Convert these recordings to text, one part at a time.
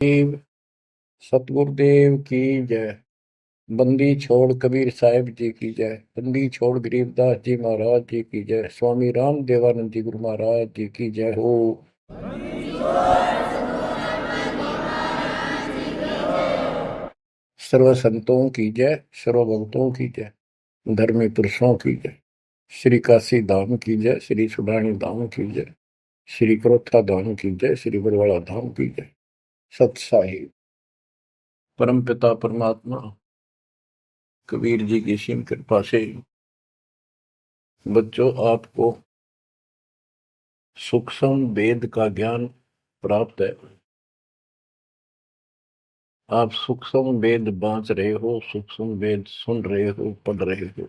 देव सतगुरुदेव की जय। बंदी छोड़ कबीर साहिब जी की जय। बंदी छोड़ गरीबदास जी महाराज जी की जय। स्वामी राम देवानंद जी गुरु महाराज जी की जय हो। सर्व संतों की जय, सर्व भक्तों की जय, धर्मी पुरुषों की जय। श्री काशी धाम की जय, श्री सुडानी धाम की जय, श्री क्रोथा धाम की जय, श्री बरवाड़ा धाम की जय। सत साहिब परम पिता परमात्मा कबीर जी की सीम कृपा से बच्चों आपको सूक्ष्म वेद का ज्ञान प्राप्त है। आप सूक्ष्म वेद बांच रहे हो, सूक्ष्म वेद सुन रहे हो, पढ़ रहे हो।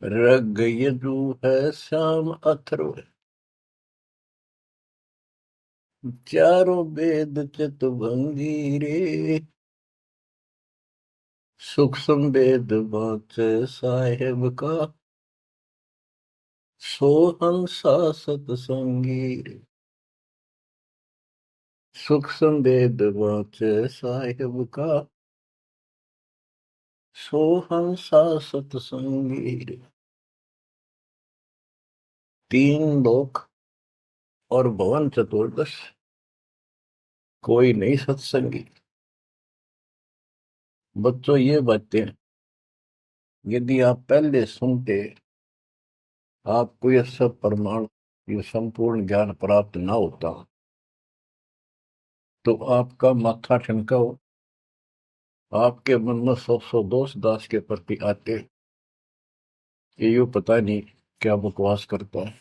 ऋग यजु है श्याम अथर्व, चारों वेद चितभंगी रे। सूक्ष्म वेद बांच साहेब का, सोहंसा सतसंगी रे। सूक्ष्म वेद बांच साहेब का, सोहंसा सतसंगी रे। तीन लोक और भवन चतुर्दश, कोई नहीं सत्संगी। बच्चों ये बातें यदि आप पहले सुनते, आपको यह सब प्रमाण, ये संपूर्ण ज्ञान प्राप्त ना होता, तो आपका माथा ठनका हो, आपके मन में सौ दोष दास के प्रति आते, ये यूं पता नहीं क्या बकवास करता है,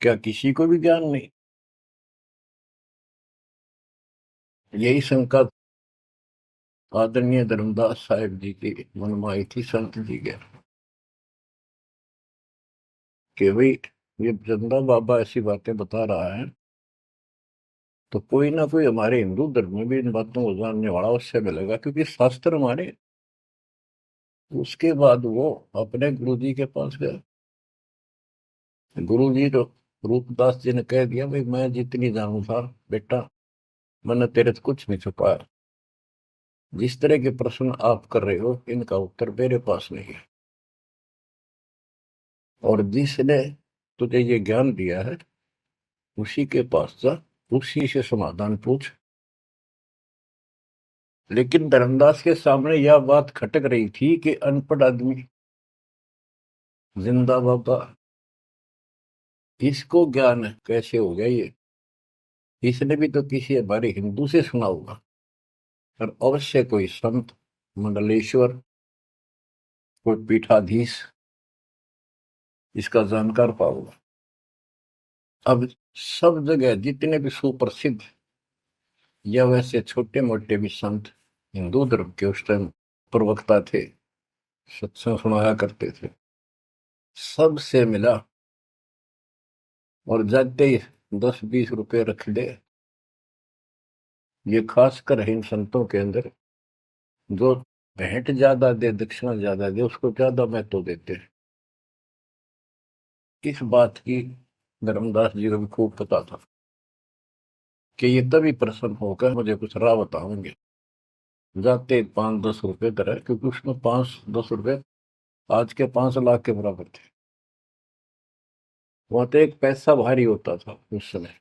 क्या किसी को भी ज्ञान नहीं। यही शंका आदरणीय धर्मदास साहिब जी की मन में आई थी संत जी के, कि भाई ये चंदा बाबा ऐसी बातें बता रहा है, तो कोई ना कोई हमारे हिंदू धर्म में भी इन बातों को जानने वाला उससे मिलेगा, क्योंकि शास्त्र हमारे। उसके बाद वो अपने गुरु जी के पास गया। गुरु जी तो रूपदास जी ने कह दिया, भाई मैं जितनी जानू था बेटा, मैंने तेरे से कुछ नहीं छुपाया। जिस तरह के प्रश्न आप कर रहे हो, इनका उत्तर मेरे पास नहीं है, और जिसने तुझे ये ज्ञान दिया है उसी के पास जा, उसी से समाधान पूछ। लेकिन धर्मदास के सामने यह बात खटक रही थी कि अनपढ़ आदमी, जिंदा बाबा, इसको ज्ञान कैसे हो गया ये? इसने भी तो किसी हमारे हिंदू से सुना होगा, और अवश्य कोई संत, मंडलेश्वर, कोई पीठाधीश इसका जानकार पाओगे। अब सब जगह जितने भी सुप्रसिद्ध या वैसे छोटे मोटे भी संत हिंदू धर्म के उस टाइम प्रवक्ता थे, सत्संग सुनाया करते थे, सबसे मिला, और जाते ही 10-20 रुपए रख दे। ये खासकर इन संतों के अंदर जो भेंट ज्यादा दे, दक्षिणा ज्यादा दे, उसको ज्यादा महत्व देते हैं। इस बात की धर्मदास जी को भी खूब पता था कि ये तभी प्रसन्न होकर मुझे कुछ राह बताएंगे। जाते 5-10 रुपए तरह, क्योंकि उसमें 5-10 रुपए आज के 5 लाख के बराबर थे। वहां तो एक पैसा भारी होता था उस समय।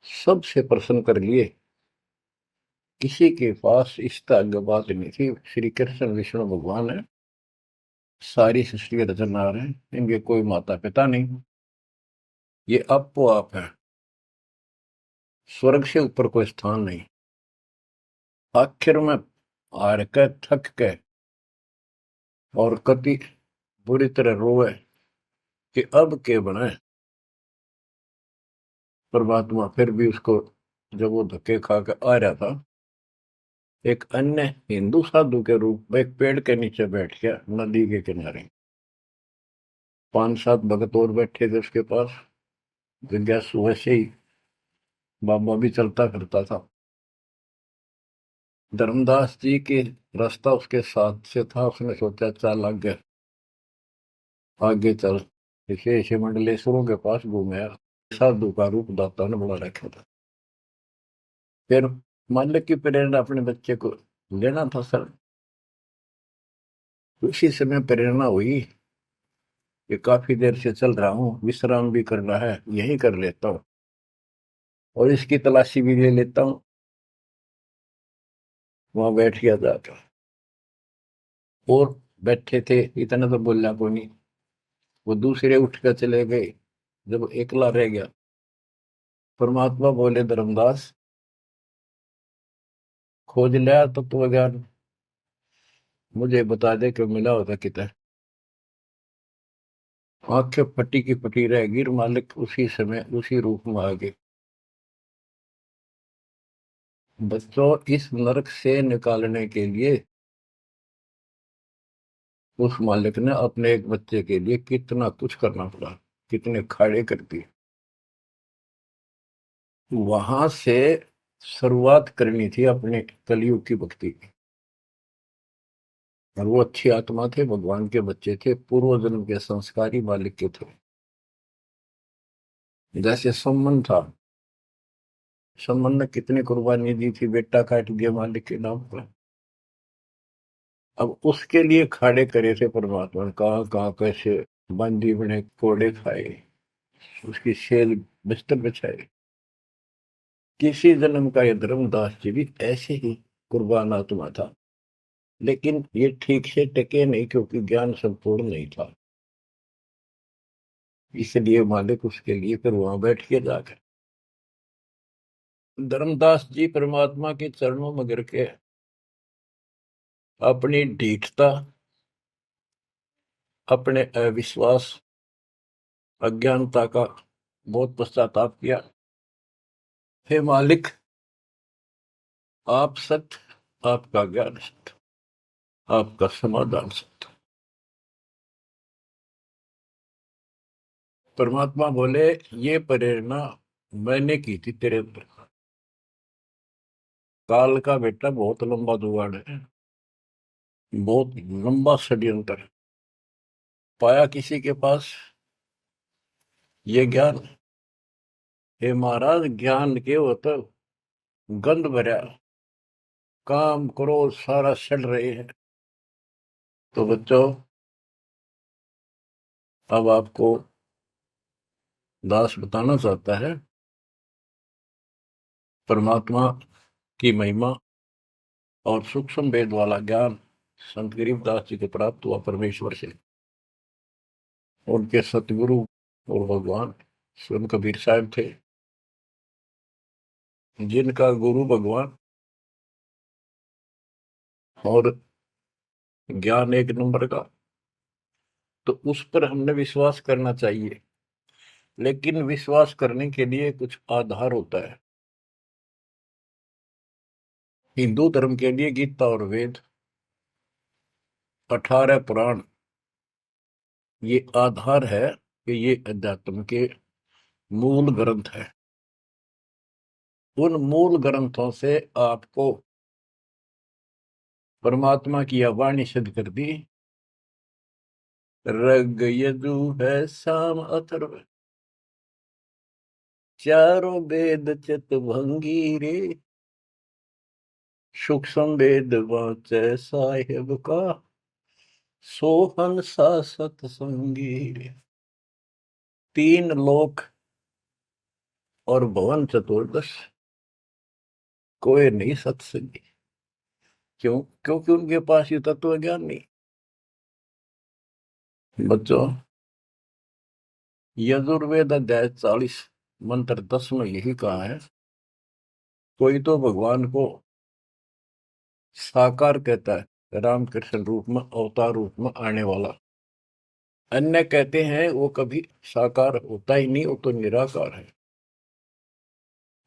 सबसे प्रसन्न कर लिए, किसी के पास इस तरह बात नहीं थी। श्री कृष्ण विष्णु भगवान है, सारी सृष्टि के रचनहार हैं, इनके कोई माता पिता नहीं, ये आपो आप है, स्वर्ग से ऊपर कोई स्थान नहीं। आखिर में हार के, थक के, और कति बुरी तरह रोए कि अब के बने। परमात्मा फिर भी उसको, जब वो धक्के खा के आ रहा था, एक अन्य हिंदू साधु के रूप में एक पेड़ के नीचे बैठ गया, नदी के किनारे। 5-7 भगत और बैठे थे उसके पास। जिज्ञासु वैसे ही बाबा भी चलता फिरता था। धर्मदास जी के रास्ता उसके साथ से था, उसने सोचा चल आगे, आगे चल। इसे मंडलेश्वरों के पास घूमे। साधु का रूप दाता ने बना रखा था। फिर मालिक की प्रेरणा अपने बच्चे को लेना था सर। उसी समय प्रेरणा हुई कि काफी देर से चल रहा हूँ, विश्राम भी करना है, यही कर लेता हूँ और इसकी तलाशी भी ले लेता हूँ। वहां बैठ गया जाकर और बैठे थे, इतना तो बोलना को नहीं। वो दूसरे उठ कर चले गए। जब एकला रह गया, परमात्मा बोले, धर्मदास खोज लिया तत्व ज्ञान, मुझे बता दे कि मिला होता कितना। आंखें फटी की फटी रह गई। मालिक उसी समय उसी रूप में आ गए। बच्चों, इस नरक से निकालने के लिए उस मालिक ने अपने एक बच्चे के लिए कितना कुछ करना पड़ा, कितने खाड़े कर दिए। वहां से शुरुआत करनी थी अपने कलयुग की भक्ति की। और वो अच्छी आत्मा थे, भगवान के बच्चे थे, पूर्व जन्म के संस्कारी मालिक के थे। जैसे सम्मन था, सम्मन ने कितनी कुर्बानी दी थी, बेटा काट दिया मालिक के नाम पर। अब उसके लिए खाड़े करे थे परमात्मा ने, कहाँ कहाँ कैसे बंदी बने, कोड़े खाए, उसकी सेल बिस्तर बिछाए। किसी जन्म का ये धर्मदास जी भी ऐसे ही कुर्बान आत्मा था, लेकिन ये ठीक से टिके नहीं क्योंकि ज्ञान संपूर्ण नहीं था। इसलिए मालिक उसके लिए फिर वहां बैठ के जाकर धर्मदास जी परमात्मा के चरणों में गिर के अपनी ढीठता, अपने अविश्वास, अज्ञानता का बहुत पश्चाताप किया। हे मालिक, आप सत्य, आपका ज्ञान सत्य, आपका समाधान सत्य। परमात्मा बोले, ये प्रेरणा मैंने की थी तेरे अंदर। काल का बेटा बहुत लंबा जुगाड़ है, बहुत लंबा षड्यंत्र है। पाया किसी के पास ये ज्ञान। हे महाराज, ज्ञान के हो तो गंध भरा, काम करो सारा सड़ रहे हैं। तो बच्चों, अब आपको दास बताना चाहता है परमात्मा की महिमा और सूक्ष्म वेद वाला ज्ञान संत गरीबदास जी को प्राप्त हुआ परमेश्वर से। उनके सतगुरु और भगवान स्वयं कबीर साहब थे, जिनका गुरु भगवान और ज्ञान एक नंबर का। तो उस पर हमने विश्वास करना चाहिए, लेकिन विश्वास करने के लिए कुछ आधार होता है। हिंदू धर्म के लिए गीता और वेद, 18 पुराण, ये आधार है कि ये अध्यात्म के मूल ग्रंथ है। उन मूल ग्रंथों से आपको परमात्मा की वाणी सिद्ध कर दी। ऋग यजु है साम अथर्व, चारों वेद चित भंगी रे, सूक्ष्म वेद वाचे साहेब का, सोहन सा सतसंगी रे। तीन लोक और भवन चतुर्दश, कोई नहीं सत्संगी। क्यों? क्योंकि उनके पास ये तत्व ज्ञान नहीं। बच्चों, यजुर्वेद अध्याय 40 मंत्र 10 में यही कहा है, कोई तो भगवान को साकार कहता है, रामकृष्ण रूप में, अवतार रूप में आने वाला। अन्य कहते हैं वो कभी साकार होता ही नहीं, वो तो निराकार है।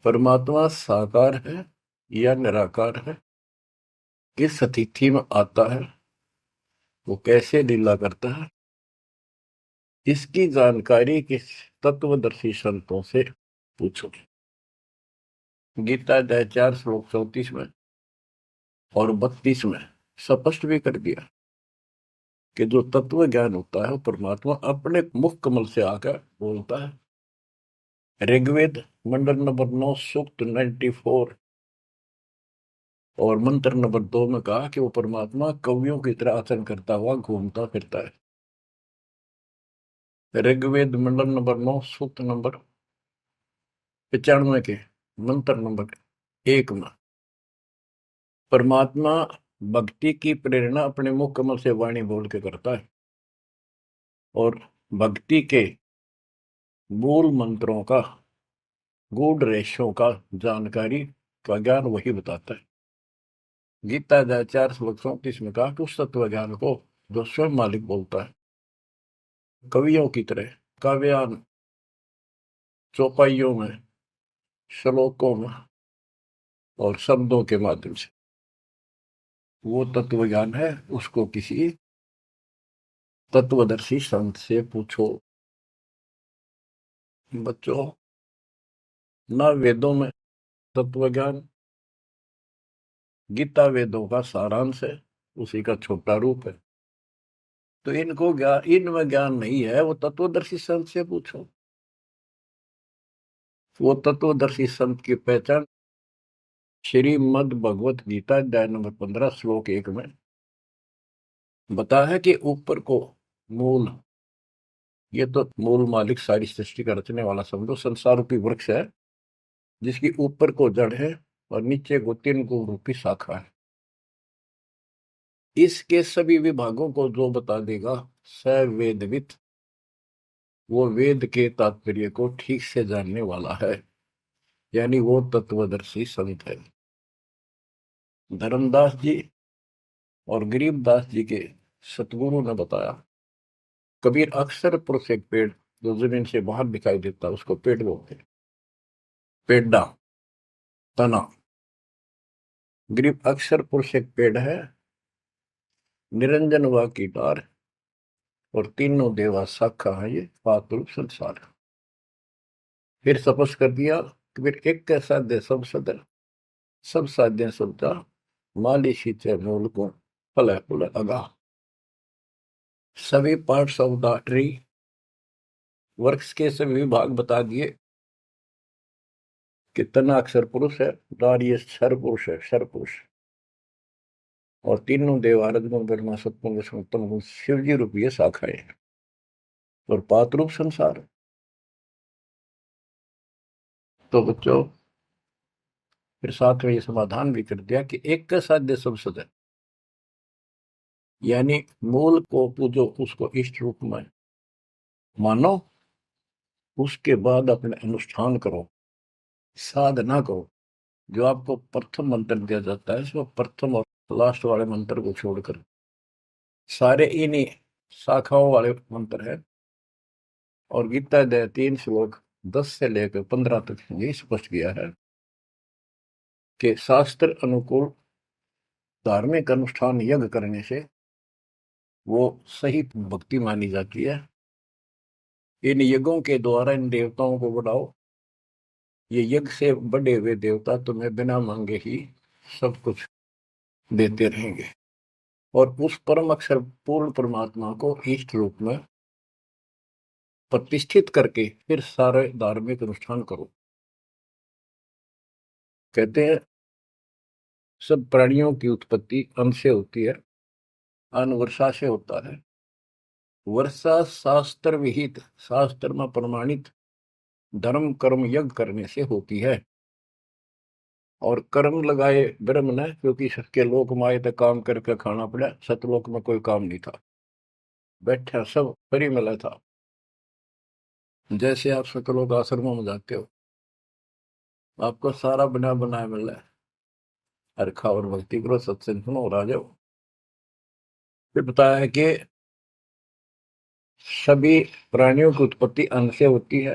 परमात्मा साकार है या निराकार है, किस स्थिति में आता है, वो कैसे लीला करता है, इसकी जानकारी किस तत्वदर्शी संतों से पूछो। गीता अध्याय 4 श्लोक 34 में और 32 में स्पष्ट भी कर दिया कि जो तत्व ज्ञान होता है वो परमात्मा अपने मुख कमल से आकर बोलता है। ऋग्वेद मंडल नंबर 9 सूक्त 94 और मंत्र नंबर 2 में कहा कि वो परमात्मा कवियों की तरह आचरण करता हुआ घूमता फिरता है। ऋग्वेद मंडल नंबर 9 सूक्त नंबर 95 के मंत्र नंबर 1 में परमात्मा भक्ति की प्रेरणा अपने मुख कमल से वाणी बोल के करता है और भक्ति के मूल मंत्रों का गूढ़ रहस्यों का जानकारी का ज्ञान वही बताता है। गीता अध्याय 4 श्लोक 34 में कहा कि उस तत्व ज्ञान को जो स्वयं मालिक बोलता है कवियों की तरह काव्यान चौपाइयों में श्लोकों में और शब्दों के माध्यम से वो तत्व ज्ञान है, उसको किसी तत्वदर्शी संत से पूछो। बच्चों, ना वेदों में तत्व ज्ञान, गीता वेदों का सारांश है, उसी का छोटा रूप है। तो इनको ज्ञान, इनमें ज्ञान नहीं है, वो तत्वदर्शी संत से पूछो। वो तत्वदर्शी संत की पहचान श्रीमद् भगवत गीता अध्याय नंबर 15 श्लोक 1 में बताया है कि ऊपर को मूल, ये तो मूल मालिक सारी सृष्टि का रचने वाला समझो संसार रूपी वृक्ष है, जिसकी ऊपर को जड़ है और नीचे को 3 गुण रूपी शाखा है। इसके सभी विभागों को जो बता देगा स वेदविद, वो वेद के तात्पर्य को ठीक से जानने वाला है, यानी वो तत्वदर्शी संत है। धर्मदास जी और गरीबदास जी के सतगुरु ने बताया, कबीर अक्सर पुरुष एक पेड़ जो जमीन से बाहर दिखाई देता उसको पेड़ बोलते हैं, पेड़ा तना। गरीब अक्सर पुरुष एक पेड़ है, निरंजन व की डार और तीनों देवा शाखा है, ये पातुल संसार। फिर स्पष्ट कर दिया कि फिर एक कैसा दे सब सदर, सब साध्य सबदा माली सींचे मूल को फल फूल अगा। सभी parts of the tree, works के सभी विभाग बता दिए कि तना अक्षर पुरुष है, डार ये क्षर पुरुष है, क्षर पुरुष, और तीनों देव आरजगुण ब्रह्मा सत्पुरुष विष्णु गुण शिव जी रूपी शाखाएं और पात रूप संसार। तो बच्चों, फिर साथ में ये समाधान भी कर दिया कि एक का साध्य सब सदन, यानी मूल को पूजो, उसको इष्ट रूप में मानो, उसके बाद अपने अनुष्ठान करो, साधना करो। जो आपको प्रथम मंत्र दिया जाता है, इसमें प्रथम और लास्ट वाले मंत्र को छोड़कर सारे इन्हीं शाखाओं वाले मंत्र है। और गीता अध्याय 3 श्लोक 10 से लेकर 15 तक ये स्पष्ट किया है कि शास्त्र अनुकूल धार्मिक अनुष्ठान यज्ञ करने से वो सही भक्ति मानी जाती है। इन यज्ञों के द्वारा इन देवताओं को बढ़ाओ, ये यज्ञ से बड़े हुए देवता तुम्हें बिना मांगे ही सब कुछ देते रहेंगे। और उस परम अक्षर पूर्ण परमात्मा को इष्ट रूप में प्रतिष्ठित करके फिर सारे धार्मिक अनुष्ठान करो। कहते हैं सब प्राणियों की उत्पत्ति अन्न से होती है, अन्न वर्षा से होता है। वर्षा शास्त्र विहित, शास्त्र में प्रमाणित धर्म कर्म यज्ञ करने से होती है। और कर्म लगाए ब्रह्म ने, क्योंकि सबके लोक माए तक काम करके खाना पड़ा, सतलोक में कोई काम नहीं था, बैठा सब फ्री मिला था। जैसे आप सतलोक आश्रमों में जाते हो, आपको सारा बना बनाया मिल रहा है, हरखा और भक्ति करो, सत्संग सुनो और आ जाओ। फिर बताया है कि सभी प्राणियों की उत्पत्ति अन्न से होती है,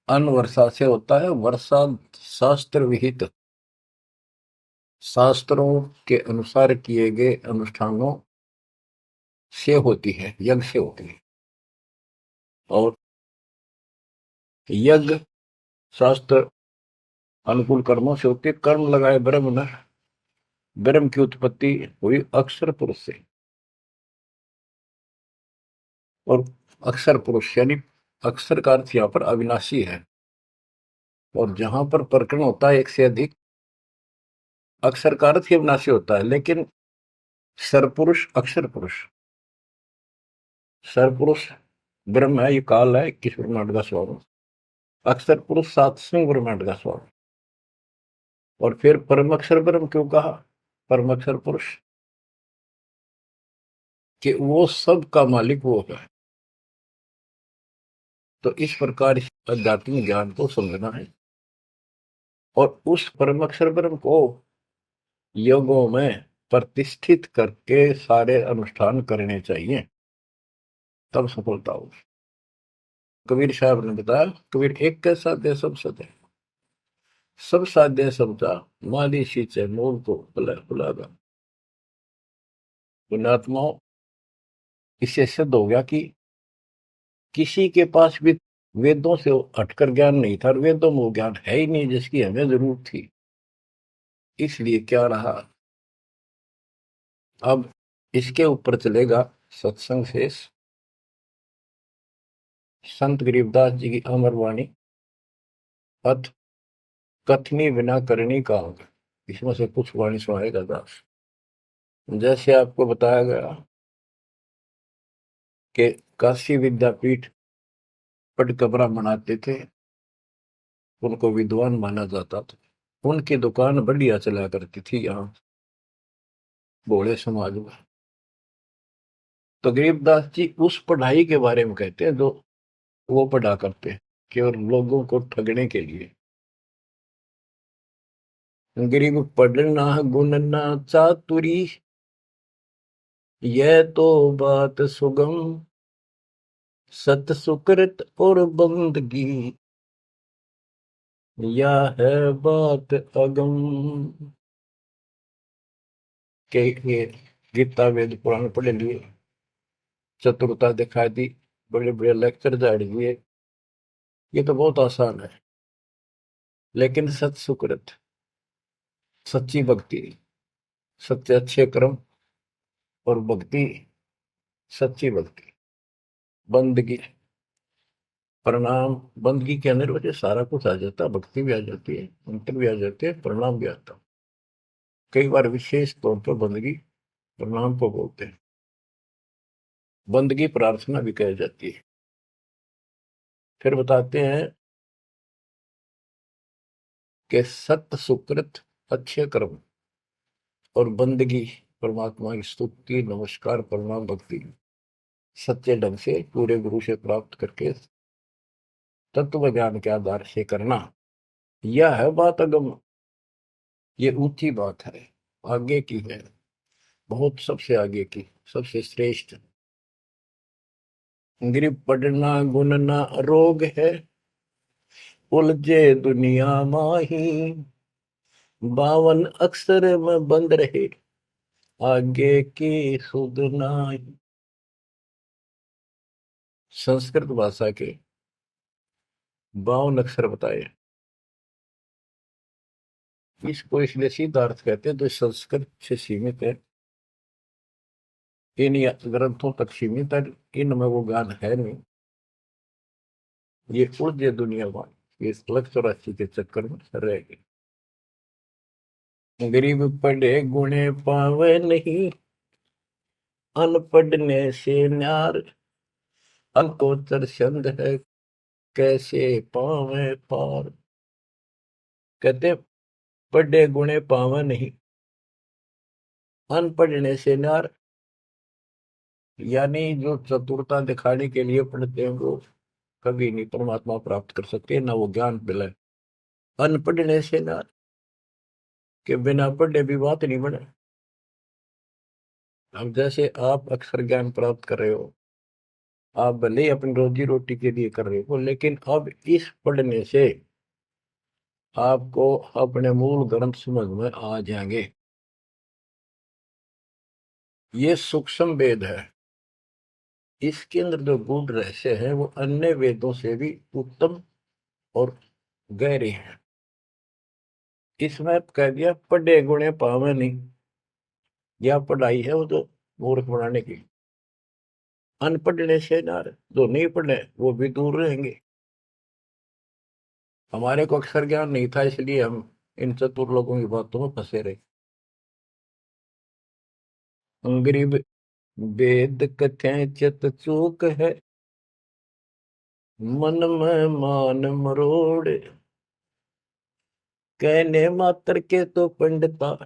अन्न वर्षा से होता है। वर्षा शास्त्र विहित, शास्त्रों के अनुसार किए गए अनुष्ठानों से होती है, यज्ञ से होती है। और यज्ञ शास्त्र अनुकूल कर्मों से होती है। कर्म लगाए ब्रह्म ने, ब्रह्म की उत्पत्ति हुई अक्षर पुरुष से, और अक्षर पुरुष यानी अक्षर का अर्थ यहाँ पर अविनाशी है, और जहां पर प्रकरण होता है एक से अधिक, अक्षर का अर्थ ही अविनाशी होता है। लेकिन सरपुरुष अक्षर पुरुष, सरपुरुष ब्रह्म है, ये काल है, 21 ब्रह्मांड का स्वामी। अक्षर पुरुष 7वें ब्रह्मांड का स्वामी। और फिर परम अक्षर ब्रह्म क्यों कहा, परम अक्षर पुरुष, कि वो सब का मालिक वो है। तो इस प्रकार इस आध्यात्मिक ज्ञान को समझना है, और उस परम अक्षर ब्रह्म को योगों में प्रतिष्ठित करके सारे अनुष्ठान करने चाहिए, तब सफलता हो। कबीर साहब ने बताया, कबीर एक कैसा दे सब सदे, सब साध्य समझा, माली सींचे मूल को बुलागा। पुण्यात्माओं, इससे सिद्ध हो गया कि किसी के पास भी वेदों से हटकर ज्ञान नहीं था, और वेदों में वो ज्ञान है ही नहीं जिसकी हमें जरूरत थी। इसलिए क्या रहा, अब इसके ऊपर चलेगा सत्संग शेष, संत गरीबदास जी की अमर वाणी, अथ कथनी बिना करनी का होगा। इसमें से कुछ वाणी सुनाएगा दास। जैसे आपको बताया गया कि काशी विद्यापीठ पढ़कर ब्राह्मण आते थे, उनको विद्वान माना जाता था, उनकी दुकान बढ़िया चला करती थी यहाँ भोले समाज में। तो गरीबदास जी उस पढ़ाई के बारे में कहते हैं जो वो पढ़ा करते हैं, केवल लोगों को ठगने के लिए। गरीब पढ़ना गुणना चातुरी, यह तो बात सुगम, सत सुकृत और बंदगी, या है बात अगम। के ये गीता वेद पुराण पढ़े लिए, चतुरता दिखा दी, बड़े बड़े लेक्चर झाड़ दिए, ये तो बहुत आसान है। लेकिन सत सुकृत, सच्ची भक्ति, सच्चे अच्छे कर्म और भक्ति, सच्ची भक्ति, बंदगी, प्रणाम, बंदगी के अंदर वजह सारा कुछ आ जाता है, भक्ति भी आ जाती है, मंत्र भी आ जाते हैं, प्रणाम भी आता है। कई बार विशेष तौर पर बंदगी प्रणाम को बोलते हैं, बंदगी प्रार्थना भी कही जाती है। फिर बताते हैं कि सत्य सुकृत, अच्छे कर्म और बंदगी, परमात्मा की स्तुति, नमस्कार, प्रणाम, भक्ति, सच्चे ढंग से पूरे गुरु से प्राप्त करके तत्व ज्ञान के आधार से करना, यह है बात अगम। ये ऊंची बात है, आगे की है, बहुत सबसे आगे की, सबसे श्रेष्ठ। गिर पड़ना गुनना रोग है, उलझे दुनिया माही, 52 अक्षर में बंद रहे, आगे की सुध नाही। संस्कृत भाषा के 52 अक्षर बताए। इसको इसलिए सिद्धार्थ कहते हैं जो संस्कृत से सीमित है, इन ग्रंथों तक सीमित है, इनमें वो ज्ञान है नहीं। ये उलझे दुनिया में, ये 184 के चक्कर में रह गए। गरीब पढ़े गुणे पावे नहीं, अनपढ़ने से न्यार, अकोचर छंद है, कैसे पावे पार। कहते पढ़े गुणे पावे नहीं, अनपढ़ने से न्यार, यानी जो चतुरता दिखाने के लिए पढ़ते हैं वो कभी नहीं परमात्मा प्राप्त कर सकते, ना वो ज्ञान मिले। अनपढ़ने से न्यार, के बिना पढ़े भी बात नहीं बने। अब जैसे आप अक्षर ज्ञान प्राप्त कर रहे हो, आप भले ही अपनी रोजी रोटी के लिए कर रहे हो, लेकिन अब इस पढ़ने से आपको अपने मूल ग्रंथ समझ में आ जाएंगे। ये सूक्ष्म वेद है, इसके अंदर जो गूढ़ रहस्य है वो अन्य वेदों से भी उत्तम और गहरे हैं। इसमें कह दिया पढ़े गुणे पावे नहीं, यह पढ़ाई है वो तो मूर्ख बनाने की। अनपढ़ने से ना, जो नहीं पढ़े वो भी दूर रहेंगे। हमारे को अक्षर ज्ञान नहीं था, इसलिए हम इन चतुर लोगों की बातों में फंसे रहे। गरीब वेद कथें चित चूक है, मन में मान मरोड़, कहने मात्र के तो पंडिता,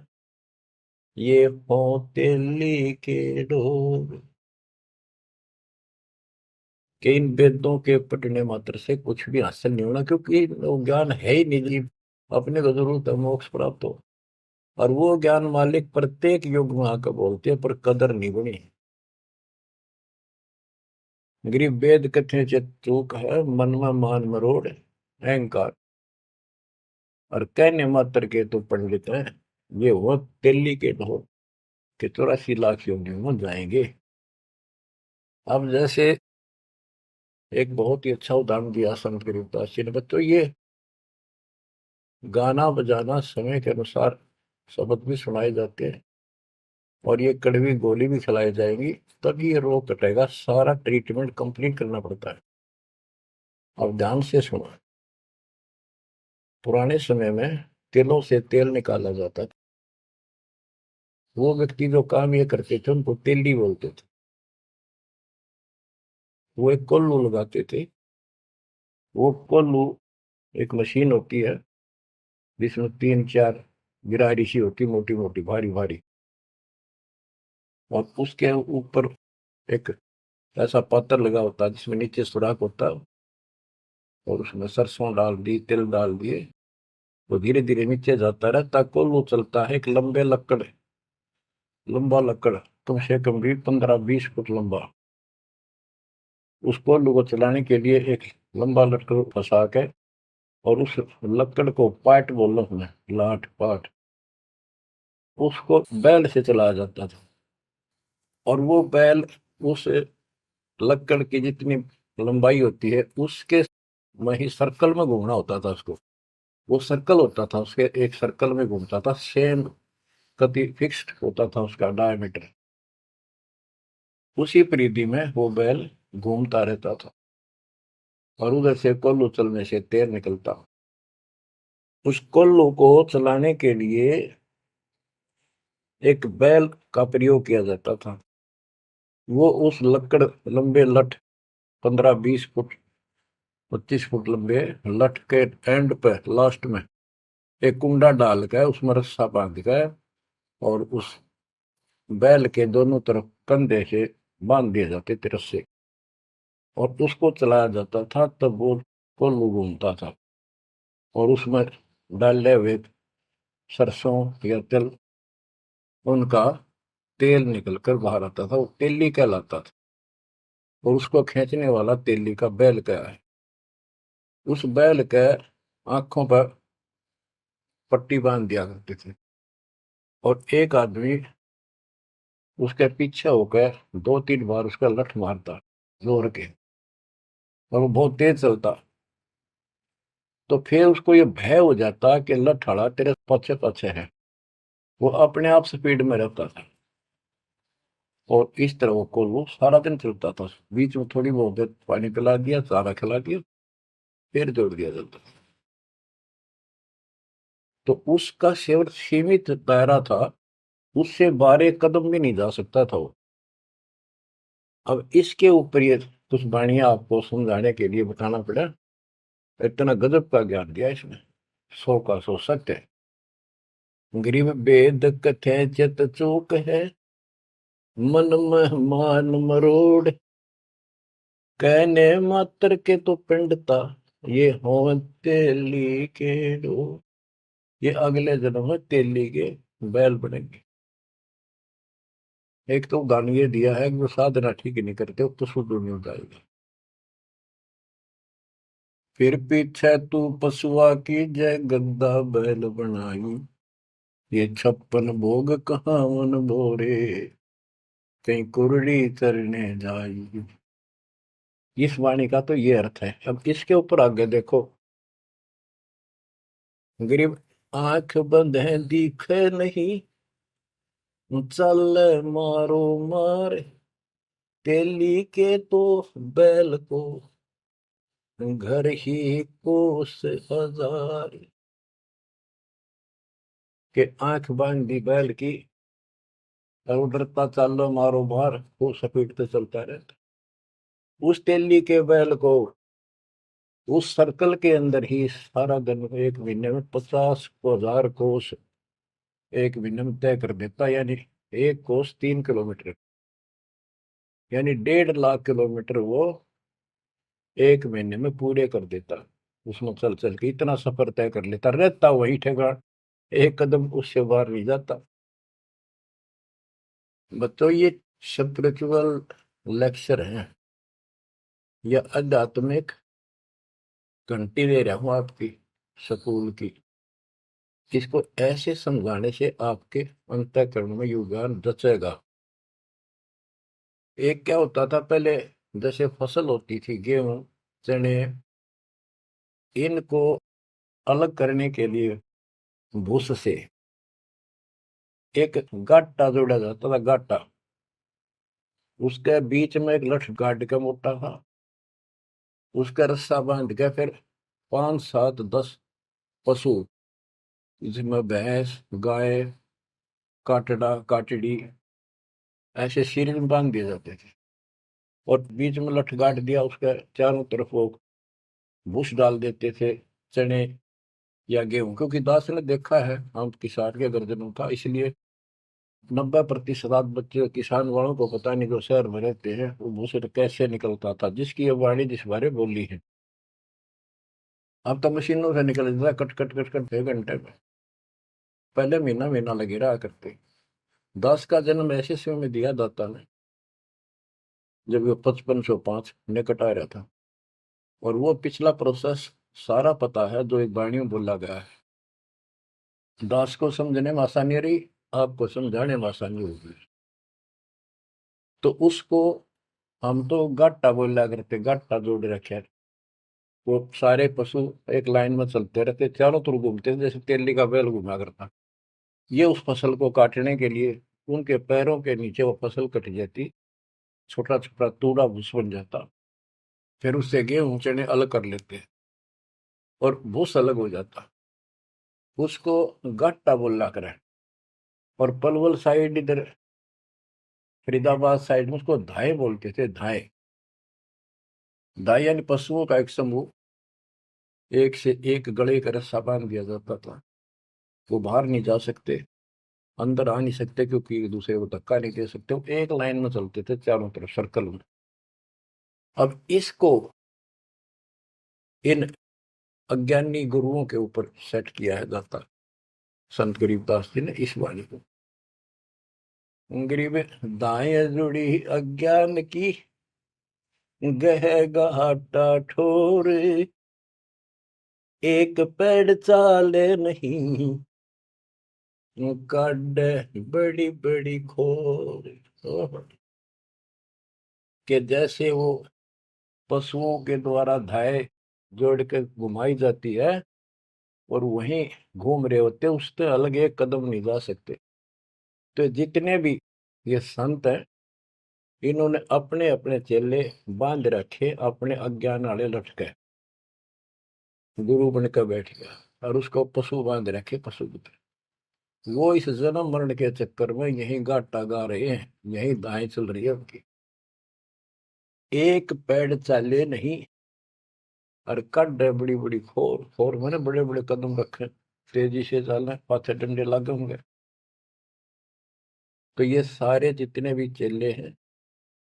ये होते के डोर। कि इन वेदों के पढ़ने मात्र से कुछ भी हासिल नहीं होना, क्योंकि वो ज्ञान है ही नहीं जी। अपने को जरूरत है मोक्ष प्राप्त हो, और वो ज्ञान मालिक प्रत्येक युग में आकर बोलते हैं, पर कदर नहीं बनी। गरीब वेद कथे चित चूक है, मन में मान मरोड़, अहंकार, और कहने मात्र के तो पंडित हैं, ये वो दिल्ली के ढोल के 84 लाख योनियों में जाएंगे। अब जैसे एक बहुत ही अच्छा उदाहरण दिया संत गरीबदास जी ने, बच्चों ये गाना बजाना समय के अनुसार शब्द भी सुनाए जाते हैं, और ये कड़वी गोली भी खिलाई जाएंगी, तभी ये रोग कटेगा। सारा ट्रीटमेंट कंप्लीट करना पड़ता है। अब ध्यान से सुनो। पुराने समय में तिलों से तेल निकाला जाता था। वो व्यक्ति जो काम ये करते थे उनको तेली बोलते थे। वो एक कोल्लू लगाते थे। वो कोल्लू एक मशीन होती है, जिसमें 3 4 गिरारी सी होती, मोटी मोटी भारी भारी, और उसके ऊपर एक ऐसा पात्र लगा होता है जिसमें नीचे सुराख होता है, और उसमें सरसों डाल दी, तिल डाल दिए, वो धीरे धीरे नीचे जाता रहता। कोल्लू चलता है, एक लंबे लकड़, लंबा लकड़, कम से कम भी 15 20 फुट लंबा। उस कोल्लू को चलाने के लिए एक लंबा लकड़ फंसा के, और उस लकड़ को पाट बोल रहा हूं, लाठ पाट, उसको बैल से चलाया जाता था। और वो बैल उस लकड़ की जितनी लंबाई होती है उसके में ही सर्कल में घूमना होता था उसको। वो सर्कल होता था, उसके एक सर्कल में घूमता था, सेम कति फिक्स्ड होता था उसका डायमीटर। उसी परिधि में वो बैल घूमता रहता था, और उधर से कोल्लू चलने से तेल निकलता। उस कोल्लू को चलाने के लिए एक बैल का प्रयोग किया जाता था। वो उस लकड़ लंबे लठ, 15 20 फुट 25 फुट लंबे लठ के एंड पे लास्ट में एक कुंडा डाल कर उसमें रस्सा बांध कर, और उस बैल के दोनों तरफ कंधे से बांध दिए जाते थे रस्से, और उसको चलाया जाता था। तब वो कोल्लू घूमता था, और उसमें डाले हुए सरसों या तिल, उनका तेल निकलकर बाहर आता था, वो तेली कहलाता था। और उसको खींचने वाला तेली का बैल का है। उस बैल के आंखों पर पट्टी बांध दिया करते थे, और एक आदमी उसके पीछे होकर 2 3 बार उसका लठ मारता जोर के, और वो बहुत तेज चलता। तो फिर उसको ये भय हो जाता कि लठाड़ा तेरे पीछे पीछे है। वो अपने आप स्पीड में रहता था, और इस तरह वो कोल वो सारा दिन चलता था। बीच में थोड़ी बहुत देर पानी पिला दिया, चारा खिला दिया, फिर जोड़ दिया जाता। तो उसका केवल सीमित दायरा था, उससे 12 कदम भी नहीं जा सकता था वो। अब इसके ऊपर ये कुछ वाणियां आपको समझाने के लिए बताना पड़ा। इतना गजब का ज्ञान दिया इसने, 100 का 100 सत्य है। गरीब वेद कथे चित चूक है, मन में मान मरोड़, कहने मात्र के तो पिंडता, ये हो तेली के डो। ये अगले जन्म में तेली के बैल बनेंगे। एक तो गान ये दिया है कि जो साधना ठीक नहीं करते तो शुद्ध नहीं हो जाएगा। फिर पीछे तू पशुआ की जय, गद्दा बैल बनाई, ये 56 भोग कहाँ मन भोरे, कहीं कुरड़ी चरने जाई। इस वाणी का तो ये अर्थ है। अब इसके ऊपर आगे देखो। गरीब आंख बंद है दिखे नहीं, चल मारो मार, तेली के तो बैल को घर ही कोस हजार, के आंख बांध दी बैल की और उधरता चालो मारो मार, वो स्पीड पे चलता रहता। उस तेली के बैल को उस सर्कल के अंदर ही सारा दिन एक महीने में 50,000 कोस एक महीने में तय कर देता, यानी एक कोस 3 किलोमीटर, यानी 1.5 लाख किलोमीटर वो एक महीने में पूरे कर देता। उसमें चल चल के इतना सफर तय कर लेता, रहता वही ठेकान, एक कदम उससे बाहर नहीं जाता। बच्चों ये स्पिरिचुअल लेक्चर है या आध्यात्मिक घंटी दे रहा हूं आपकी स्कूल की। इसको ऐसे समझाने से आपके अंतःकरण में योगदान रचेगा। एक क्या होता था पहले, जैसे फसल होती थी गेहूं चने, इनको अलग करने के लिए भूस से एक गाटा जोड़ा जाता था, गाटा। उसके बीच में एक लठ गाड़ के मोटा था, उसका रस्सा बांध के फिर 5 7 10 पशु, जिसमें भैंस गाय काटड़ा काटड़ी ऐसे सीरियल में बांध दिए जाते थे, और बीच में लठ गाड़ दिया, उसके चारों तरफ वो भूस डाल देते थे, चने या गेहूं। क्योंकि दास ने देखा है, हम किसान के गर्जनों था, इसलिए 90% बच्चे किसान वालों को पता नहीं, जो शहर में रहते हैं, वो भूसे कैसे निकलता था, जिसकी ये वाणी जिस बारे बोली है। अब तो मशीनों से निकल जाता है, कट कट कट कट 1 घंटे में। पहले महीना महीना लगे रहा करते। दास का जन्म ऐसे समय में दिया दाता ने जब वो 5505 निकट आ रहा था, और वो पिछला प्रोसेस सारा पता है जो एक वाणी में बोला गया है। दास को समझने में आसानी रही, आपको समझाने में आसानी होगी। तो उसको हम तो गाटा बोला करते, गाटा जोड़ रखे। वो सारे पशु एक लाइन में चलते रहते, चारों तरफ घूमते थे, जैसे तेली का बैल घूमा करता। ये उस फसल को काटने के लिए उनके पैरों के नीचे वो फसल कट जाती, छोटा छोटा तूड़ा भूस बन जाता। फिर उससे गेहूं चने अलग कर लेते और भूस अलग हो जाता। उसको गाटा बोला करे। और पलवल साइड इधर फरीदाबाद साइड में उसको धाए बोलते थे, धाए। धाए यानी पशुओं का एक समूह, एक से एक गले का रस्सा बांध दिया जाता था। वो बाहर नहीं जा सकते, अंदर आ नहीं सकते, क्योंकि एक दूसरे को धक्का नहीं दे सकते। वो एक लाइन में चलते थे चारों तरफ सर्कल में। अब इसको इन अज्ञानी गुरुओं के ऊपर सेट किया है दाता संत गरीबदास जी ने इस वाणी को। गरीब दाएं जुड़ी अज्ञान की, गह घाटा ठोर, एक पेड़ चाले नहीं, काट बड़ी बड़ी खोर। के जैसे वो पशुओं के द्वारा धाय जोड़ के घुमाई जाती है और वहीं घूम रहे होते, उससे अलग एक कदम नहीं जा सकते। तो जितने भी ये संत हैं, इन्होंने अपने अपने चेले बांध रखे, अपने अज्ञान वाले लटके। गुरु बनकर बैठ गया और उसको पशु बांध रखे, पशु पुत्र। वो इस जन्म मरण के चक्कर में यही गाटा गा रहे हैं, यही दाएं चल रही है उनकी। एक पेड़ चाले नहीं, और कड है बड़ी बड़ी खोर। खोर मैंने बड़े बड़े कदम रखे, तेजी से चलना, पाथे डंडे लागे होंगे। तो ये सारे जितने भी चेले हैं,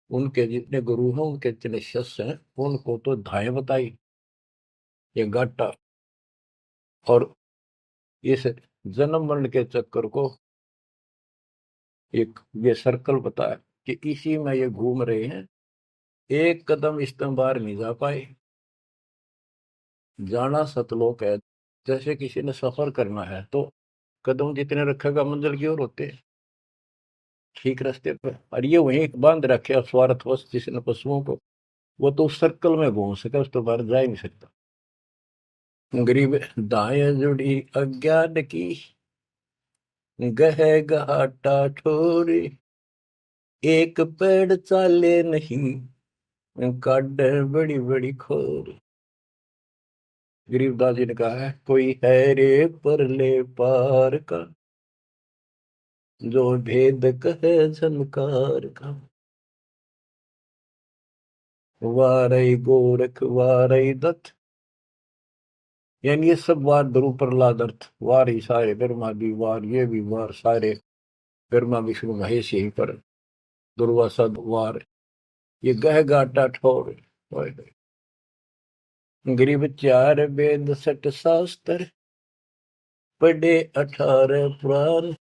उनके जितने गुरु हैं, उनके जितने शिष्य हैं, उनको तो धाए बताई, ये गाटा। और इस जन्म मरण के चक्कर को एक ये सर्कल बताया कि इसी में ये घूम रहे हैं, एक कदम इस तरह बाहर नहीं जा पाए। जाना सतलोक है। जैसे किसी ने सफर करना है तो कदम जितने रखेगा मंजिल की ओर होते हैं, ठीक रास्ते पर। और ये वहीं बांध रखे स्वार्थवश जिसने पशुओं को, वो तो उस सर्कल में घूम सके, उस तो बाहर जा ही नहीं सकता। गरीब दाएं जुड़ी अज्ञान की, गह घाटा ठोरी, एक पेड़ चाले नहीं, काटे बड़ी बड़ी खोर। गरीबदास जी ने कहा है, कोई है रे परले पार का, जो भेद कहे झनकार का। वारई गोरख वारई दत्त, यानी ये सब वार ध्रुव प्रहलाद अर्थ, वार ही सारे, ब्रह्मादि वार, ये भी वार सारे, ब्रह्मा विष्णु महेश यहीं पर, दुर्वासा वार, ये गह गाटा ठोर। गरीब चार वेद सट शास्त्र, पढ़े 18 पुराण,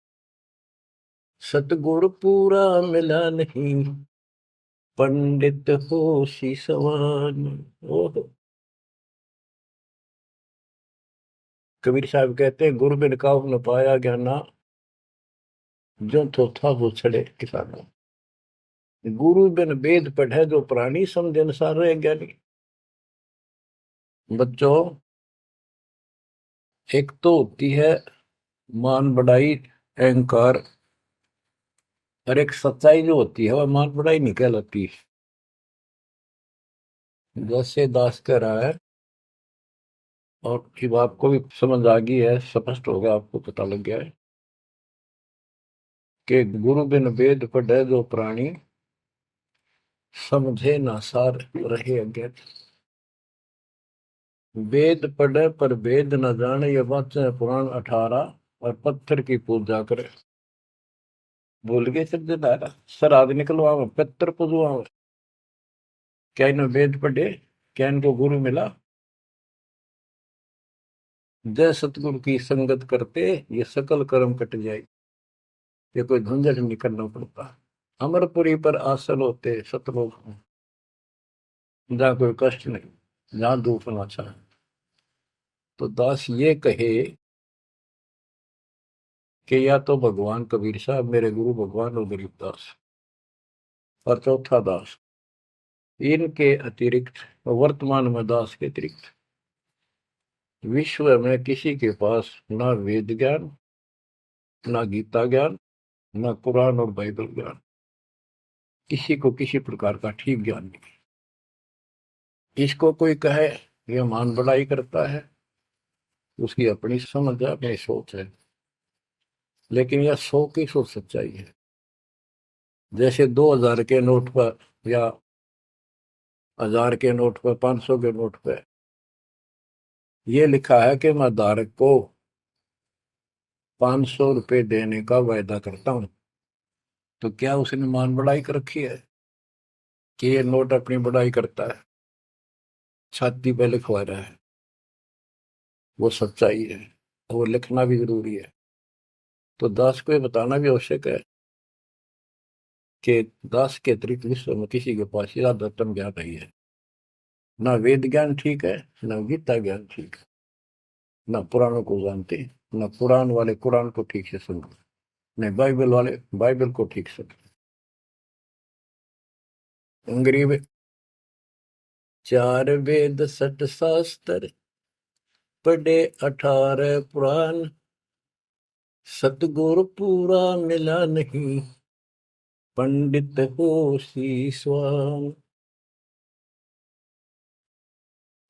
सतगुरु पूरा मिला नहीं, पंडित हो सी समान। ओह, कबीर साहब कहते हैं, गुरु बिन काहू न पाया ज्ञाना, जो तो था वो छड़े किसाना। गुरु बिन वेद पढ़े जो प्राणी, समझ अनुसार रहे ज्ञानी। बच्चों, एक तो होती है मान बढ़ाई, अहंकार, और एक सच्चाई जो होती है वह मान बढ़ाई नहीं कहलाती। जैसे दास कह रहा है, और कि आपको भी समझ आ गई है, स्पष्ट हो गया, आपको पता लग गया है कि गुरु बिन वेद पढ़े जो प्राणी, समझे ना सार रहे अज्ञानी। वेद पढ़े पर वेद न जाने, ये वाचे पुराण 18, और पत्थर की पूजा करे। भूल गए सब जनारा, श्राद्ध निकलवाओ, पितर पुजवाओ। क्या इन्हें वेद पढ़े, क्या इनको गुरु मिला? जय सतगुरु की संगत करते, ये सकल कर्म कट जाए। ये कोई झंझट नहीं करना पड़ता। अमरपुरी पर आसन होते सतलोक में, जहाँ कोई कष्ट नहीं, जहाँ दुख ना चाहे। तो दास ये कहे कि या तो भगवान कबीर साहब मेरे गुरु भगवान और गरीबदास, और चौथा दास, इनके अतिरिक्त, वर्तमान में दास के अतिरिक्त विश्व में किसी के पास ना वेद ज्ञान, ना गीता ज्ञान, ना कुरान और बाइबल ज्ञान, किसी को किसी प्रकार का ठीक ज्ञान नहीं। इसको कोई कहे यह मान बढ़ाई करता है, उसकी अपनी समझ है, अपनी सोच है, लेकिन यह 100 की सोच सच्चाई है। जैसे 2000 के नोट पर, या 1000 के नोट पर, 500 के नोट पर यह लिखा है कि मैं धारक को 500 रुपए देने का वायदा करता हूं, तो क्या उसने मान बढ़ाई कर रखी है कि ये नोट अपनी बढ़ाई करता है? छाती पे लिखवा रहा है, वो सच्चाई है, वो लिखना भी जरूरी है। तो दास को ये बताना भी आवश्यक है कि दास के अतिरिक्त विश्व में किसी के पास ज्यादा तम ज्ञान नहीं है। ना वेद ज्ञान ठीक है, ना गीता ज्ञान ठीक है, ना पुराणों को जानते, ना कुरान वाले कुरान को ठीक से सुनते, न बाइबल वाले बाइबल को ठीक से। गरीब चार वेद सठ शास्त्र, पढ़े 18 पुराण, सतगुरु पूरा मिला नहीं, पंडित हो शीशवान।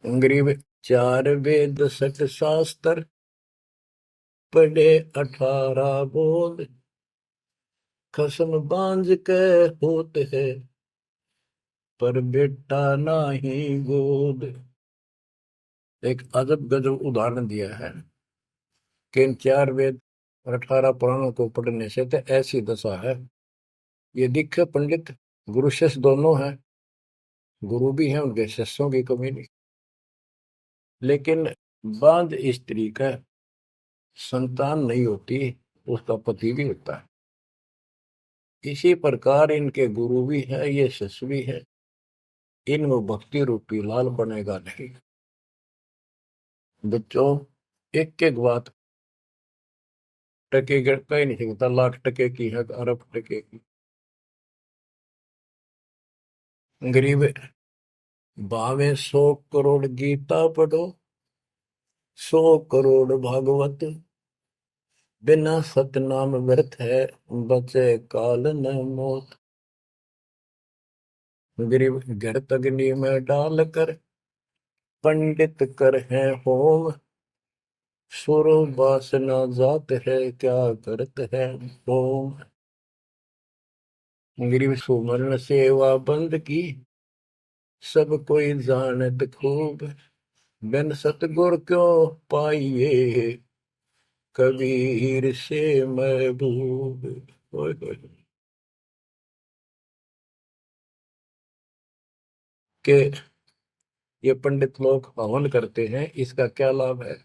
गरीब चार वेद सठ शास्त्र, पढ़े 18 बोध, खसम बांझ के होते है, पर बेटा नाही गोद। एक अजब गजब उदाहरण दिया है कि इन 4 वेद और 18 पुराणों को पढ़ने से तो ऐसी दशा है, ये दिखे पंडित, गुरु शिष्य दोनों हैं, गुरु भी हैं, उनके शिष्यों की कमी नहीं, लेकिन बांझ स्त्री का संतान नहीं होती, उसका पति भी होता है। इसी प्रकार इनके गुरु भी है, ये शिष्य भी है, इनमें भक्ति रूपी लाल बनेगा नहीं। बच्चों, एक एक बात टके कहीं नहीं सकता, लाख टके की है, अरब टके की। गरीब भावे 100 करोड़ गीता पढ़ो, 100 करोड़ भागवत, बिना सतनाम व्यर्थ है, बचे काल न मौत। गरीब गर्त अग्नि में डाल कर पंडित कर है होम, सुर वासना जात है क्या करत है होम। गरीब सुमरण सेवा बंद की, सब कोई जानत खूब, बिन सतगुर क्यों पाइए, कबीर से महबूब। ओए होए। के ये पंडित लोग हवन करते हैं, इसका क्या लाभ है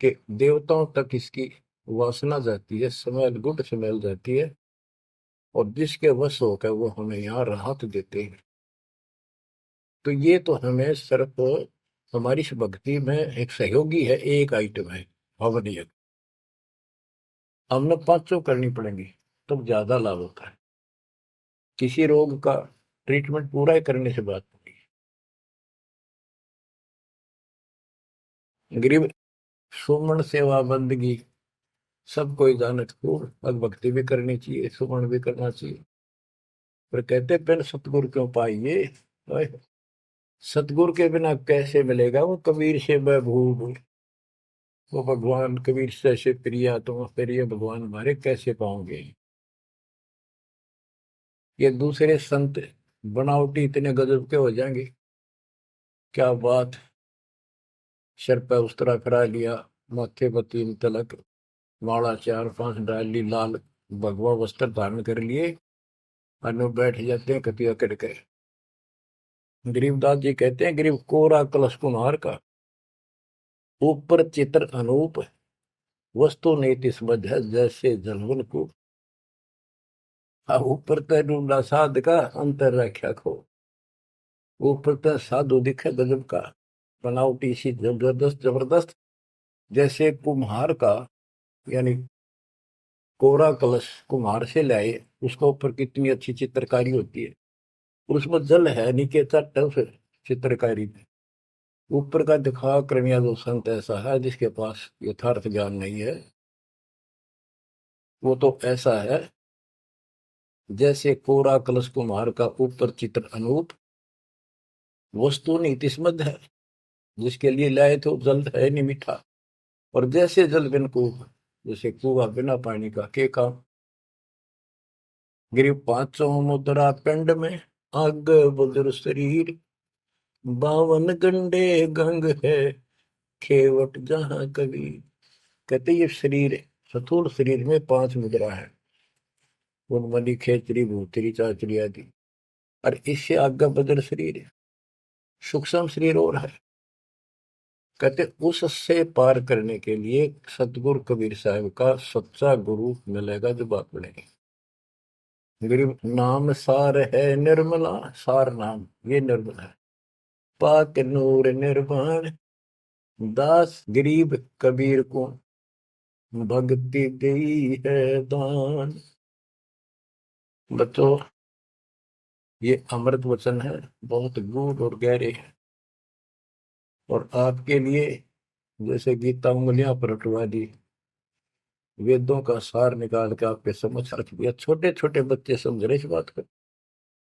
कि देवताओं तक इसकी वासना जाती है, स्मेल, गुड स्मेल जाती है, और जिसके वश होकर वो हमें यहाँ राहत देते हैं। तो ये तो हमें सिर्फ हमारी इस भक्ति में एक सहयोगी है, एक आइटम है हवन यज्ञ। हमने पांचों करनी पड़ेंगी तब ज्यादा लाभ होता है। किसी रोग का ट्रीटमेंट पूरा ही करने से बात होगी। गरीब सुमन सेवा बंदगी, सब कोई जानत खूब, भग भक्ति भी करनी चाहिए, सुमन भी करना चाहिए, पर कहते बिन सतगुरु क्यों पाइए। ओए, सतगुरु के बिना कैसे मिलेगा वो कबीर से महबूब। वो भगवान कबीर से प्रिया तुम प्रिय भगवान हमारे कैसे पाओगे। ये दूसरे संत बनावटी इतने गजब के हो जाएंगे, क्या बात। सिर पे उस्तरा करा लिया, माथे पर 3 तिलक, माला 4-5 डाल ली, लाल भगवा वस्त्र धारण कर लिए, और बैठ जाते हैं कतिया करके। गरीबदास जी कहते हैं, गरीब कोरा कलश कुम्हार का, ऊपर चित्र अनूप, वस्तु नीति समझ है जैसे जलवन को। ऊपर तो ढूंढा साध का, अंतर रख्या खो। ऊपर तो साधु दिखे गजब का, बनावटी सी जबरदस्त जबरदस्त, जैसे कुम्हार का, यानी कोरा कलश कुम्हार से लाए, उसके ऊपर कितनी अच्छी चित्रकारी होती है, और उसमें जल है, नीचे चट है उस चित्रकारी में। ऊपर का दिखा करनिया जो संत ऐसा है जिसके पास यथार्थ ज्ञान नहीं है, वो तो ऐसा है जैसे कोरा कलश कुम्हार का, ऊपर चित्र अनूप, वस्तु नीतिस्मद है, जिसके लिए लाए तो जल है नहीं मीठा, और जैसे जल बिन कुआं, जैसे कुआं बिना पानी का के काम। गिरी पांचों मुद्रा पिंड में, आग बुजुर्ग शरीर, 52 गंग है, खेवट जहां कभी। कहते ये शरीर, स्थूल शरीर में 5 मुद्रा है, उन्मनी खेचरी भूतरी चाचरी आदि, और इससे आगे बदर शरीर है, सूक्ष्म शरीर और है। कहते उससे पार करने के लिए सतगुरु कबीर साहब का सच्चा गुरु मिलेगा जो बात बनेगी। गरीब नाम सार है निर्मला, सार नाम ये निर्मल है, पाक नूर निर्वाण, दास गरीब कबीर को भक्ति दी है दान। बच्चों, ये अमृत वचन है, बहुत गूढ़ और गहरे है, और आपके लिए जैसे गीता उंगलियां पर उठवा दी, वेदों का सार निकाल के आपके समझ रख दिया। छोटे छोटे बच्चे समझ रहे इस बात को,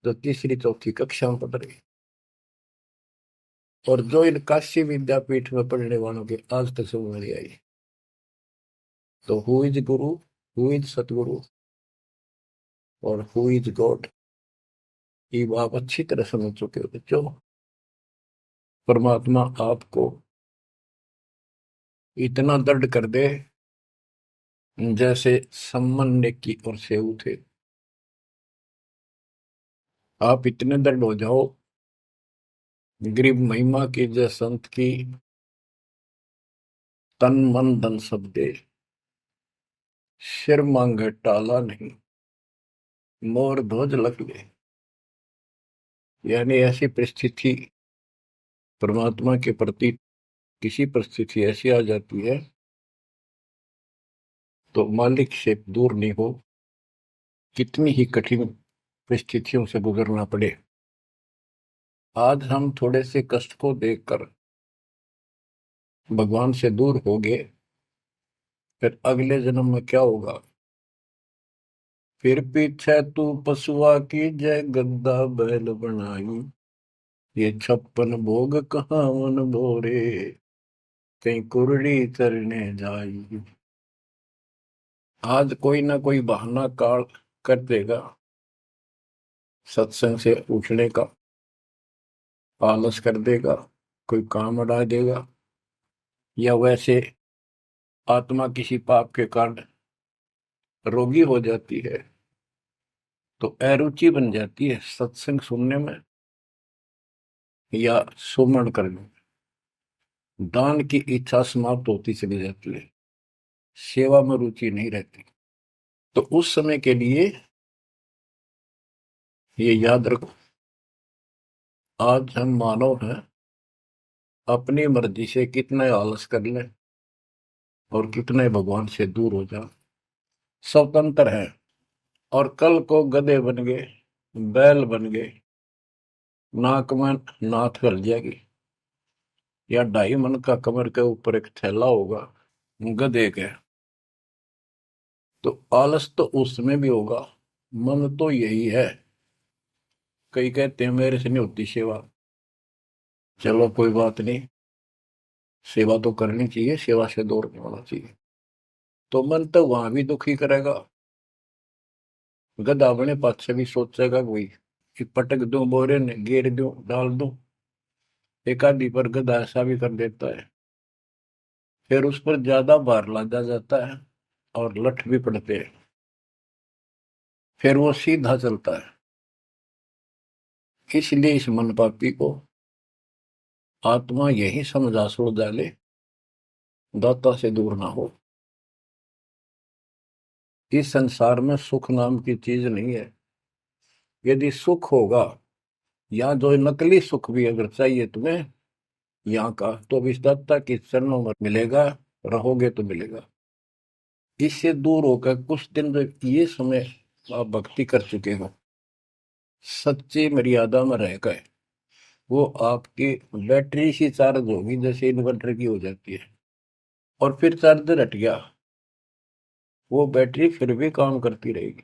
जो तीसरी चौथी कक्षा में पढ़ रहे, और जो इन काशी विद्यापीठ में पढ़ने वालों के आज तक समझ नहीं आई। तो who is Guru, who is सतगुरु, और हु इज गॉड, ये आप अच्छी तरह समझ चुके हो बच्चों। परमात्मा आपको इतना दृढ़ कर दे जैसे सम्मन ने की और सेऊ थे, आप इतने दृढ़ हो जाओ, गरीब महिमा की जय संत की, तन मन धन सब दे, सिर मांगे टाला नहीं, मोर ध्वज लग ले। यानी ऐसी परिस्थिति परमात्मा के प्रति, किसी परिस्थिति ऐसी आ जाती है तो मालिक से दूर नहीं हो, कितनी ही कठिन परिस्थितियों से गुजरना पड़े। आज हम थोड़े से कष्ट को देखकर भगवान से दूर हो गए, फिर अगले जन्म में क्या होगा फिर पीछे तू पशुआ की जय गद्दा बैल बनाई, ये 56 भोग कहाँ मन भोरे, कहीं कुरड़ी चरने जाई। आज कोई ना कोई बहाना काल कर देगा सत्संग से उठने का, आलस कर देगा, कोई काम अड़ा देगा, या वैसे आत्मा किसी पाप के कारण रोगी हो जाती है तो अरुचि बन जाती है सत्संग सुनने में या सुमरण करने में, दान की इच्छा समाप्त होती चली जाती है, सेवा में रुचि नहीं रहती। तो उस समय के लिए ये याद रखो, आज हम मानव हैं, अपनी मर्जी से कितने आलस कर लें और कितने भगवान से दूर हो जाए, स्वतंत्र है। और कल को गधे बन गए, बैल बन गए, नाक में नाथ गल जाएगी, या 2.5 मन का कमर के ऊपर एक थैला होगा गधे के, तो आलस तो उसमें भी होगा। मन तो यही है। कई कहते हैं मेरे से नहीं होती सेवा, चलो कोई बात नहीं, सेवा तो करनी चाहिए, सेवा से दूर नहीं होना चाहिए। तो मन तो वहां भी दुखी करेगा, गधा अपने पास से भी सोचेगा कोई कि पटक दूं बोरे ने, घेर दूं, डाल दूं। एक आदि पर गधा ऐसा भी कर देता है, फिर उस पर ज्यादा भार लादा जाता है और लठ भी पड़ते हैं, फिर वो सीधा चलता है। इसलिए इस मन पापी को आत्मा यही समझा सुलझा ले, दाता से दूर ना हो। इस संसार में सुख नाम की चीज नहीं है। यदि सुख होगा, या जो नकली सुख भी अगर चाहिए तुम्हें यहाँ का, तो भी दाता के चरणों में मिलेगा, रहोगे तो मिलेगा। इससे दूर होकर कुछ दिन जो ये समय आप भक्ति कर चुके हो, सच्ची मर्यादा में रहकर, वो आपकी बैटरी सी चार्ज होगी जैसे इन्वर्टर की हो जाती है, और फिर चार्जर हट गया, वो बैटरी फिर भी काम करती रहेगी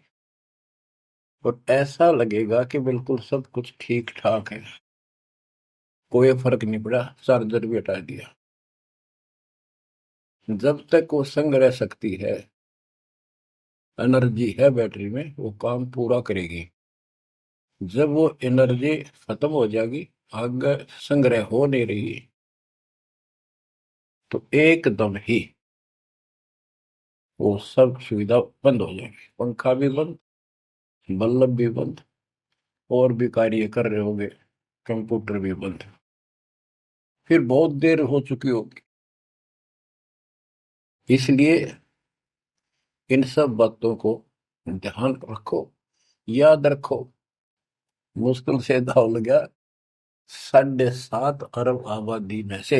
और ऐसा लगेगा कि बिल्कुल सब कुछ ठीक ठाक है, कोई फर्क नहीं पड़ा, चार्जर भी हटा दिया। जब तक वो संग रह सकती है, एनर्जी है बैटरी में, वो काम पूरा करेगी। जब वो एनर्जी खत्म हो जाएगी, आगे संग्रह हो नहीं रही, तो एकदम ही वो सब सुविधा बंद हो जाएगी, पंखा भी बंद, बल्ब भी बंद, और भी कार्य कर रहे होंगे, कंप्यूटर भी बंद, फिर बहुत देर हो चुकी होगी। इसलिए इन सब बातों को ध्यान रखो, याद रखो। मुश्किल से दाव लगा 7.5 अरब आबादी में से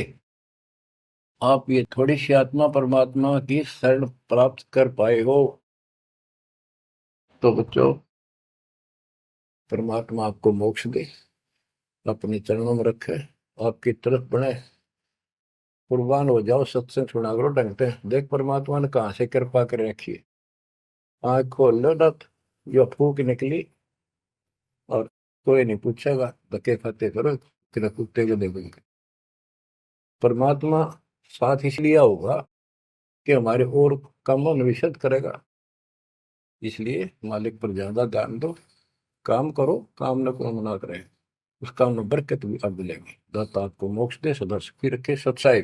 आप ये थोड़ी सी आत्मा परमात्मा की शरण प्राप्त कर पाए हो, तो बच्चों परमात्मा आपको मोक्ष दे, अपने चरणों में रखे, आपकी तरफ बढ़े, कुर्बान हो जाओ, सत्संग सुना करो ढंग से। देख परमात्मा ने कहां से कृपा कर रखी है, आँख खोल लो ना, जो फूक निकली, और कोई नहीं पूछेगा, धक्के खाते करो तेरा कुत्ते को देखोगे। परमात्मा साथ इसलिए होगा कि हमारे और कामों में विशद करेगा। इसलिए मालिक पर ज्यादा ध्यान दो, काम करो, काम न को मना करे, उस काम में बरकत भी आप मिलेंगे। दाता आपको मोक्ष दे, सदा सुखी रखे, सत्साई।